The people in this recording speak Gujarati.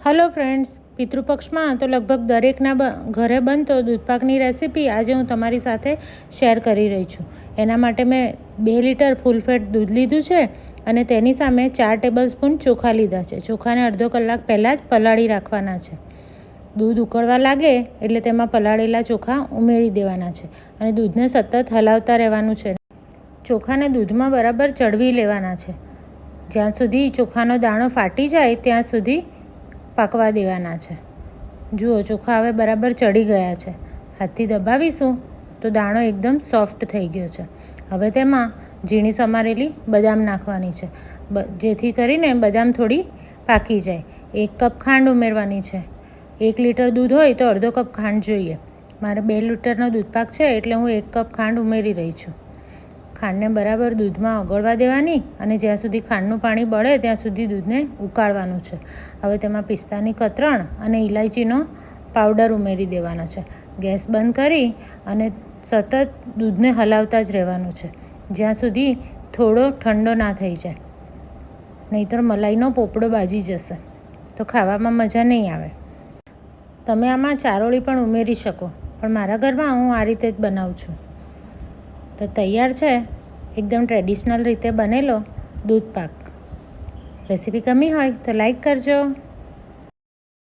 હલો ફ્રેન્ડ્સ, પિતૃપક્ષમાં તો લગભગ દરેકના ઘરે બનતો દૂધપાકની રેસીપી આજે હું તમારી સાથે શેર કરી રહી છું. એના માટે મેં 2 લીટર ફૂલ ફેટ દૂધ લીધું છે અને તેની સામે 4 ટેબલ સ્પૂન ચોખા લીધા છે. ચોખાને અડધો કલાક પહેલાં જ પલાળી રાખવાના છે. દૂધ ઉકળવા લાગે એટલે તેમાં પલાળેલા ચોખા ઉમેરી દેવાના છે અને દૂધને સતત હલાવતા રહેવાનું છે. ચોખાને દૂધમાં બરાબર ચડવી લેવાના છે. જ્યાં સુધી ચોખાનો દાણો ફાટી જાય ત્યાં સુધી પાકવા દેવાના છે. જુઓ, ચોખા હવે બરાબર ચડી ગયા છે. હાથથી દબાવીશું તો દાણો એકદમ સોફ્ટ થઈ ગયો છે. હવે તેમાં ઝીણી સમારેલી બદામ નાખવાની છે, જેથી કરીને બદામ થોડી પાકી જાય. 1 કપ ખાંડ ઉમેરવાની છે. 1 લીટર દૂધ હોય તો અડધો કપ ખાંડ જોઈએ. મારે 2 લીટરનો દૂધપાક છે એટલે હું 1 કપ ખાંડ ઉમેરી રહી છું. ખાંડને બરાબર દૂધમાં ઓગળવા દેવાની અને જ્યાં સુધી ખાંડનું પાણી બળે ત્યાં સુધી દૂધને ઉકાળવાનું છે. હવે તેમાં પિસ્તાની કતરણ અને ઇલાયચીનો પાવડર ઉમેરી દેવાનો છે. ગેસ બંધ કરી અને સતત દૂધને હલાવતા જ રહેવાનું છે જ્યાં સુધી થોડો ઠંડો ના થઈ જાય, નહીંતર મલાઈનો પોપડો બાજી જશે તો ખાવામાં મજા નહીં આવે. તમે આમાં ચારોળી પણ ઉમેરી શકો, પણ મારા ઘરમાં હું આ રીતે જ બનાવું છું. તો તૈયાર છે એકદમ ટ્રેડિશનલ રીતે બનેલો દૂધપાક. રેસીપી ગમી હોય તો લાઈક કરજો.